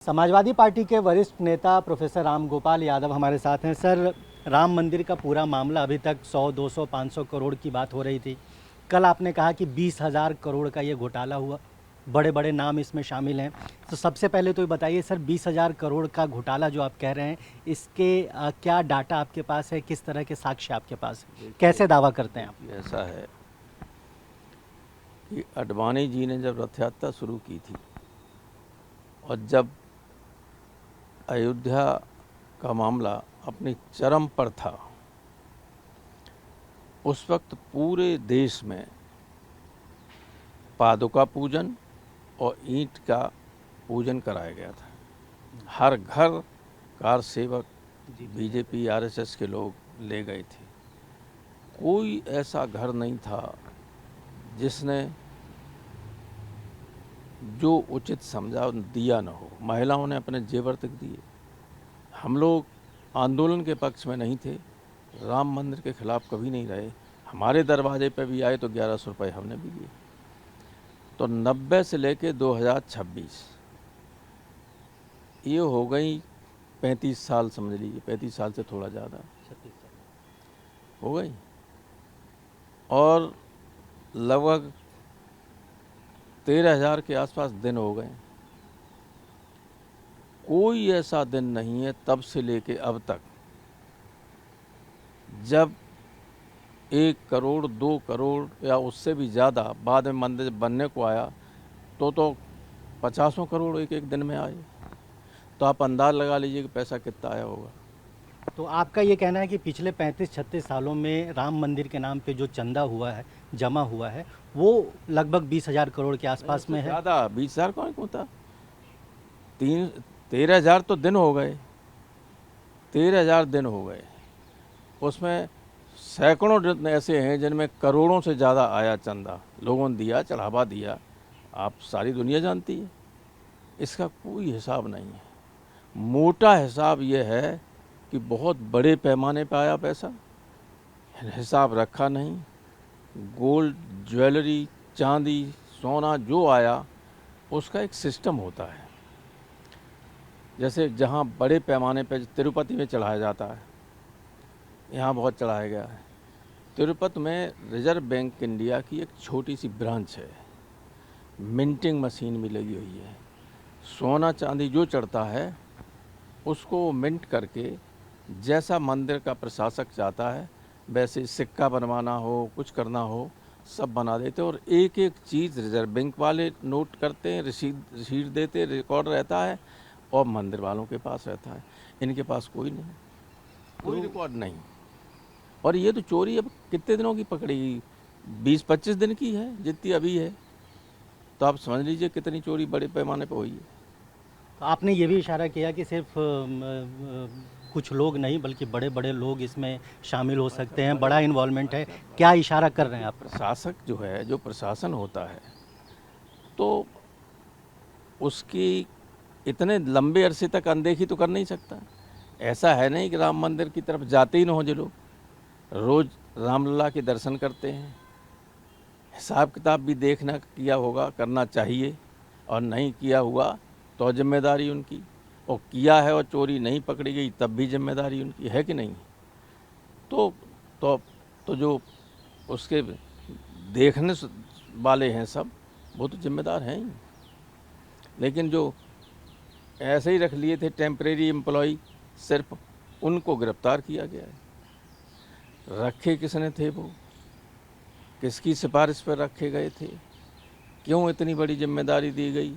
Samajwadi party के वरिष्ठ नेता प्रोफेसर राम गोपाल यादव हमारे साथ हैं। सर, राम मंदिर का पूरा मामला अभी तक 100, 200, 500 करोड़ की बात हो रही थी। कल आपने कहा कि 20,000 करोड़ का ये घोटाला हुआ, बड़े बड़े नाम इसमें शामिल हैं। तो सबसे पहले तो ये बताइए सर, 20,000 करोड़ का घोटाला जो आप कह रहे हैं, इसके क्या डाटा आपके पास है, किस तरह के साक्ष्य आपके पास है, कैसे दावा करते हैं आप? ऐसा है कि अडवाणी जी ने जब रथ यात्रा शुरू की थी और जब अयोध्या का मामला अपनी चरम पर था, उस वक्त पूरे देश में पादुका पूजन और ईंट का पूजन कराया गया था। हर घर कार सेवक बीजेपी आरएसएस के लोग ले गए थे। कोई ऐसा घर नहीं था जिसने जो उचित समझा दिया न हो। महिलाओं ने अपने जेवर तक दिए। हम लोग आंदोलन के पक्ष में नहीं थे, राम मंदिर के खिलाफ कभी नहीं रहे। हमारे दरवाजे पे भी आए तो 1100 रुपये हमने भी दिए। तो 90 से लेके 2026 ये हो गई 35 साल, समझ लीजिए 35 साल से थोड़ा ज़्यादा 36 साल हो गई। और लगभग 13,000 के आसपास दिन हो गए। कोई ऐसा दिन नहीं है तब से लेके अब तक जब 1 करोड़ 2 करोड़ या उससे भी ज़्यादा बाद में मंदिर बनने को आया तो 50 करोड़ एक एक दिन में आए। तो आप अंदाज लगा लीजिए कि पैसा कितना आया होगा। तो आपका ये कहना है कि पिछले 35-36 सालों में राम मंदिर के नाम पे जो चंदा हुआ है, जमा हुआ है, वो लगभग 20,000 करोड़ के आसपास में है। ज़्यादा 20,000 कौन होता, 13,000 तो दिन हो गए। 13,000 दिन हो गए। उसमें सैकड़ों दिन ऐसे हैं जिनमें करोड़ों से ज़्यादा आया चंदा, लोगों ने दिया, चढ़ावा दिया। आप सारी दुनिया जानती है, इसका कोई हिसाब नहीं है। मोटा हिसाब ये है कि बहुत बड़े पैमाने पर आया पैसा, हिसाब रखा नहीं। गोल्ड, ज्वेलरी, चांदी, सोना जो आया उसका एक सिस्टम होता है। जैसे जहाँ बड़े पैमाने पर तिरुपति में चढ़ाया जाता है, यहाँ बहुत चढ़ाया गया है। तिरुपति में रिजर्व बैंक इंडिया की एक छोटी सी ब्रांच है, मिंटिंग मशीन भी लगी हुई है। सोना चांदी जो चढ़ता है उसको मिंट करके, जैसा मंदिर का प्रशासक चाहता है वैसे सिक्का बनवाना हो, कुछ करना हो, सब बना देते। और एक एक चीज़ रिजर्व बैंक वाले नोट करते हैं, रसीद देते, रिकॉर्ड रहता है और मंदिर वालों के पास रहता है। इनके पास कोई नहीं, कोई रिकॉर्ड नहीं। और ये तो चोरी अब कितने दिनों की पकड़ेगी, 20-25 दिन की है जितनी अभी है। तो आप समझ लीजिए कितनी चोरी बड़े पैमाने पर हुई है। तो आपने ये भी इशारा किया कि सिर्फ कुछ लोग नहीं बल्कि बड़े बड़े लोग इसमें शामिल हो सकते हैं, बड़ा इन्वॉल्वमेंट है। क्या इशारा कर रहे हैं आप? प्रशासक जो है, जो प्रशासन होता है, तो उसकी इतने लंबे अरसे तक अनदेखी तो कर नहीं सकता। ऐसा है नहीं कि राम मंदिर की तरफ जाते ही न हो। जो लोग रोज़ रामलला के दर्शन करते हैं, हिसाब किताब भी देखना किया होगा, करना चाहिए। और नहीं किया हुआ तो जिम्मेदारी उनकी, और किया है और चोरी नहीं पकड़ी गई तब भी जिम्मेदारी उनकी है कि नहीं। तो जो उसके देखने वाले हैं सब, वो तो जिम्मेदार हैं ही। लेकिन जो ऐसे ही रख लिए थे टेम्परेरी एम्प्लॉय, सिर्फ उनको गिरफ्तार किया गया है। रखे किसने थे वो, किसकी सिफारिश पर रखे गए थे, क्यों इतनी बड़ी जिम्मेदारी दी गई?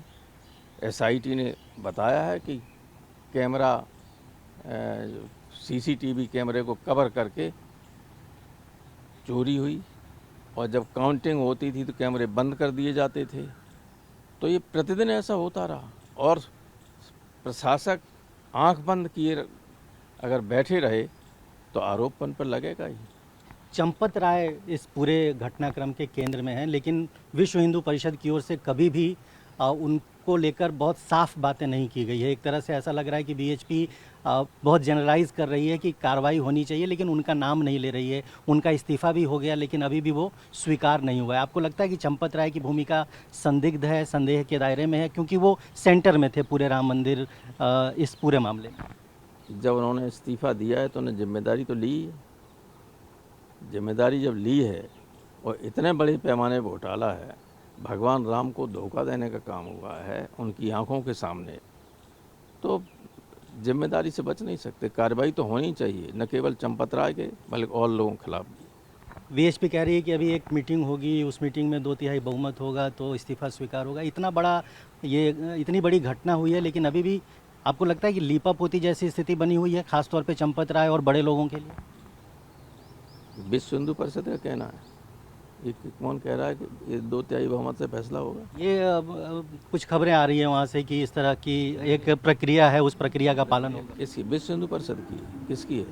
एसआईटी ने बताया है कि कैमरा, सीसीटीवी कैमरे को कवर करके चोरी हुई, और जब काउंटिंग होती थी तो कैमरे बंद कर दिए जाते थे। तो ये प्रतिदिन ऐसा होता रहा, और प्रशासक आंख बंद किए अगर बैठे रहे तो आरोप उन पर लगेगा ही। चंपत राय इस पूरे घटनाक्रम के केंद्र में हैं, लेकिन विश्व हिंदू परिषद की ओर से कभी भी को लेकर बहुत साफ बातें नहीं की गई है। एक तरह से ऐसा लग रहा है कि बीएचपी बहुत जनरलाइज कर रही है कि कार्रवाई होनी चाहिए, लेकिन उनका नाम नहीं ले रही है। उनका इस्तीफा भी हो गया, लेकिन अभी भी वो स्वीकार नहीं हुआ है। आपको लगता है कि चंपत राय की भूमिका संदिग्ध है, संदेह के दायरे में है, क्योंकि वो सेंटर में थे पूरे राम मंदिर इस पूरे मामले में? जब उन्होंने इस्तीफा दिया है तो उन्हें जिम्मेदारी तो ली है। जिम्मेदारी जब ली है और इतने बड़े पैमाने पर घोटाला है, भगवान राम को धोखा देने का काम हुआ है उनकी आंखों के सामने, तो जिम्मेदारी से बच नहीं सकते। कार्रवाई तो होनी चाहिए, न केवल चंपत राय के बल्कि और लोगों के खिलाफ भी। बीएचपी कह रही है कि अभी एक मीटिंग होगी, उस मीटिंग में 2/3 बहुमत होगा तो इस्तीफा स्वीकार होगा। इतना बड़ा इतनी बड़ी घटना हुई है, लेकिन अभी भी आपको लगता है कि लीपापोती जैसी स्थिति बनी हुई है, खासतौर पे चंपत राय और बड़े लोगों के लिए? विश्व हिंदू परिषद का कहना है, ये कौन कह रहा है कि ये 2/3 बहुमत से फैसला होगा? ये कुछ खबरें आ रही हैं वहाँ से कि इस तरह की एक प्रक्रिया है, उस प्रक्रिया का पालन होगा। किसकी? विश्व हिंदू परिषद की? किसकी है?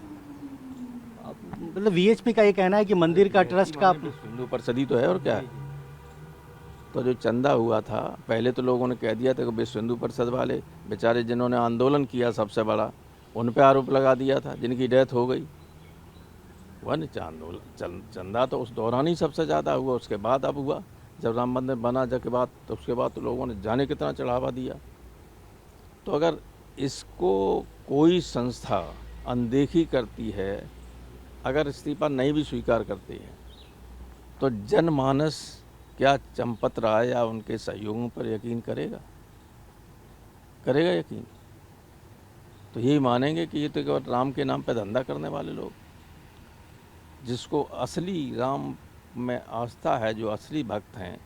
मतलब वीएचपी का ये कहना है कि मंदिर का ट्रस्ट का विश्व हिंदू परिषद ही तो है, और क्या है? तो जो चंदा हुआ था, पहले तो लोगों ने कह दिया था कि विश्व हिंदू परिषद वाले बेचारे जिन्होंने आंदोलन किया सबसे बड़ा, उन पे आरोप लगा दिया था, जिनकी डेथ हो गई। वन आंदोलन चंदा तो उस दौरान ही सबसे ज़्यादा हुआ, उसके बाद अब हुआ जब राम मंदिर बना जब के बाद, तो उसके बाद तो लोगों ने जाने कितना चढ़ावा दिया। तो अगर इसको कोई संस्था अनदेखी करती है, अगर इस्तीफा नहीं भी स्वीकार करती है, तो जनमानस क्या चंपत राय या उनके सहयोगियों पर यकीन करेगा? करेगा यकीन? तो यही मानेंगे कि ये तो केवल राम के नाम पे धंधा करने वाले लोग। जिसको असली राम में आस्था है, जो असली भक्त हैं,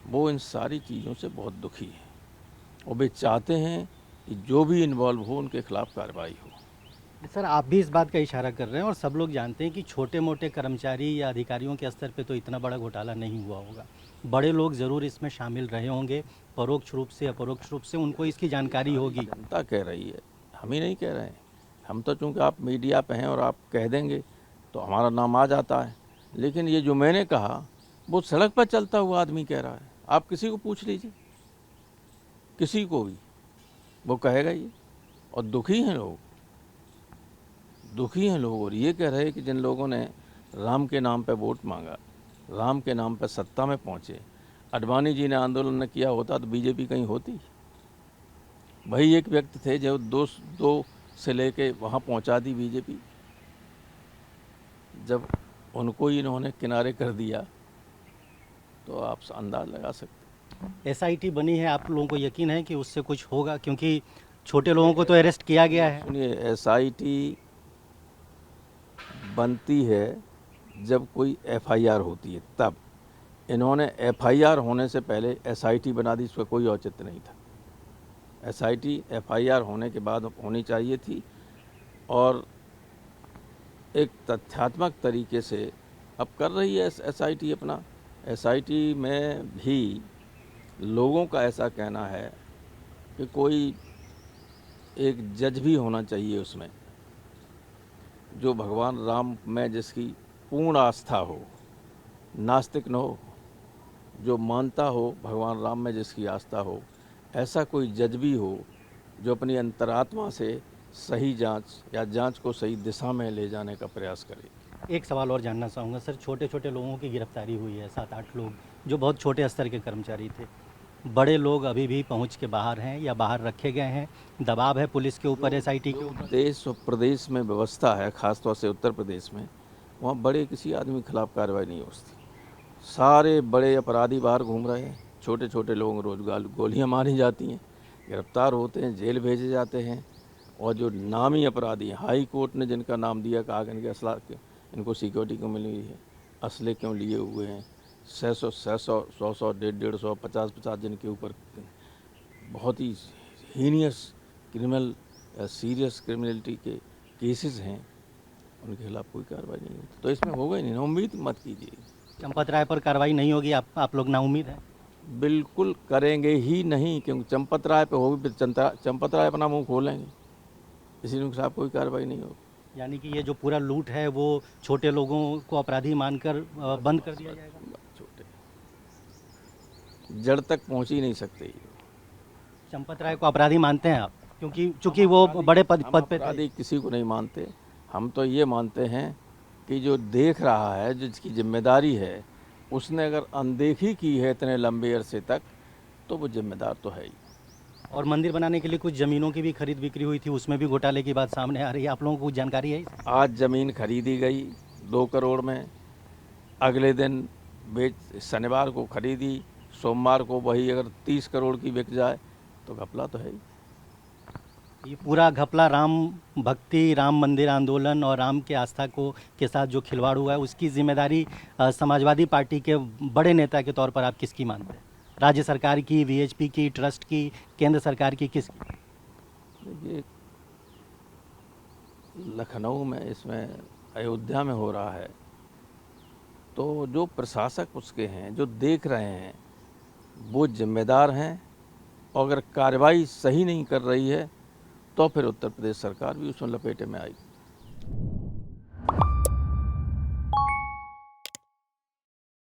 वो इन सारी चीज़ों से बहुत दुखी है और वे चाहते हैं कि जो भी इन्वॉल्व हो उनके खिलाफ कार्रवाई हो। सर, आप भी इस बात का इशारा कर रहे हैं और सब लोग जानते हैं कि छोटे मोटे कर्मचारी या अधिकारियों के स्तर पे तो इतना बड़ा घोटाला नहीं हुआ होगा। बड़े लोग ज़रूर इसमें शामिल रहे होंगे, परोक्ष रूप से अपरोक्ष रूप से उनको इसकी जानकारी होगी। जनता कह रही है, हम ही नहीं कह रहे हैं। हम तो चूँकि आप मीडिया पे हैं और आप कह देंगे तो हमारा नाम आ जाता है, लेकिन ये जो मैंने कहा वो सड़क पर चलता हुआ आदमी कह रहा है। आप किसी को पूछ लीजिए, किसी को भी, वो कहेगा ये। और दुखी हैं लोग, दुखी हैं लोग, और ये कह रहे हैं कि जिन लोगों ने राम के नाम पे वोट मांगा, राम के नाम पे सत्ता में पहुँचे, अडवाणी जी ने आंदोलन न किया होता तो बीजेपी कहीं होती? वही एक व्यक्ति थे जो दो से लेके वहाँ पहुँचा दी बीजेपी। जब उनको ही इन्होंने किनारे कर दिया तो आप अंदाज लगा सकते। एसआईटी बनी है, आप लोगों को यकीन है कि उससे कुछ होगा? क्योंकि छोटे लोगों को तो अरेस्ट किया गया है। सुनिए, एसआईटी बनती है जब कोई एफआईआर होती है, तब। इन्होंने एफआईआर होने से पहले एसआईटी बना दी, इसका कोई औचित्य नहीं था। एसआईटी एफआईआर होने के बाद होनी चाहिए थी, और एक तथ्यात्मक तरीके से अब कर रही है एसआईटी अपना। एसआईटी में भी लोगों का ऐसा कहना है कि कोई एक जज भी होना चाहिए उसमें, जो भगवान राम में जिसकी पूर्ण आस्था हो, नास्तिक न हो, जो मानता हो भगवान राम में जिसकी आस्था हो, ऐसा कोई जज भी हो जो अपनी अंतरात्मा से सही जांच या जांच को सही दिशा में ले जाने का प्रयास करे। एक सवाल और जानना चाहूँगा सर, छोटे छोटे लोगों की गिरफ्तारी हुई है, 7-8 लोग जो बहुत छोटे स्तर के कर्मचारी थे। बड़े लोग अभी भी पहुँच के बाहर हैं या बाहर रखे गए हैं? दबाव है पुलिस के ऊपर, एसआईटी के ऊपर? देश और प्रदेश में व्यवस्था है, खासतौर से उत्तर प्रदेश में, वहाँ बड़े किसी आदमी के खिलाफ कार्रवाई नहीं हो सकती। सारे बड़े अपराधी बाहर घूम रहे हैं, छोटे छोटे लोगों को रोजगार गोलियाँ मारी जाती हैं, गिरफ्तार होते हैं, जेल भेजे जाते हैं। और जो नामी अपराधी हैं, हाई कोर्ट ने जिनका नाम दिया, कहा कि इनके असला इनको सिक्योरिटी क्यों मिली है, असले क्यों लिए हुए हैं, 600, 100, 150, 50 जिनके ऊपर बहुत ही हीनियस क्रिमिनल या सीरियस क्रिमिनलिटी के केसेस हैं, उनके खिलाफ कोई कार्रवाई नहीं होती। तो इसमें होगा ही नहीं, उम्मीद मत कीजिए। चंपत राय पर कार्रवाई नहीं होगी, आप लोग नाउम्मीद हैं? बिल्कुल करेंगे ही नहीं, क्योंकि चंपत राय पे होगी, फिर चंपत राय अपना मुंह खोलेंगे, इसी के खिलाफ कोई कार्रवाई नहीं होगी। यानी कि ये जो पूरा लूट है वो छोटे लोगों को अपराधी मानकर बंद कर दिया जाएगा? छोटे जड़ तक पहुंच ही नहीं सकते ये। चंपत राय को अपराधी मानते हैं आप, क्योंकि चूंकि वो बड़े पद पे थे। अपराधी किसी को नहीं मानते, हम तो ये मानते हैं कि जो देख रहा है, जिसकी जिम्मेदारी है, उसने अगर अनदेखी की है इतने लंबे अरसे तक, तो वो जिम्मेदार तो है ही। और मंदिर बनाने के लिए कुछ ज़मीनों की भी खरीद बिक्री हुई थी, उसमें भी घोटाले की बात सामने आ रही है, आप लोगों को कुछ जानकारी है इसकी? आज ज़मीन खरीदी गई 2 करोड़ में, अगले दिन शनिवार को खरीदी, सोमवार को वही अगर 30 करोड़ की बिक जाए तो घपला तो है ही। ये पूरा घपला राम भक्ति, राम मंदिर आंदोलन और राम के आस्था को के साथ जो खिलवाड़ हुआ है, उसकी जिम्मेदारी समाजवादी पार्टी के बड़े नेता के तौर पर आप किसकी मानते हैं? राज्य सरकार की, वीएचपी की, ट्रस्ट की, केंद्र सरकार की, किसकी? देखिए, लखनऊ में, इसमें अयोध्या में हो रहा है, तो जो प्रशासक उसके हैं, जो देख रहे हैं, वो जिम्मेदार हैं, और अगर कार्रवाई सही नहीं कर रही है तो फिर उत्तर प्रदेश सरकार भी उसमें लपेटे में आएगी।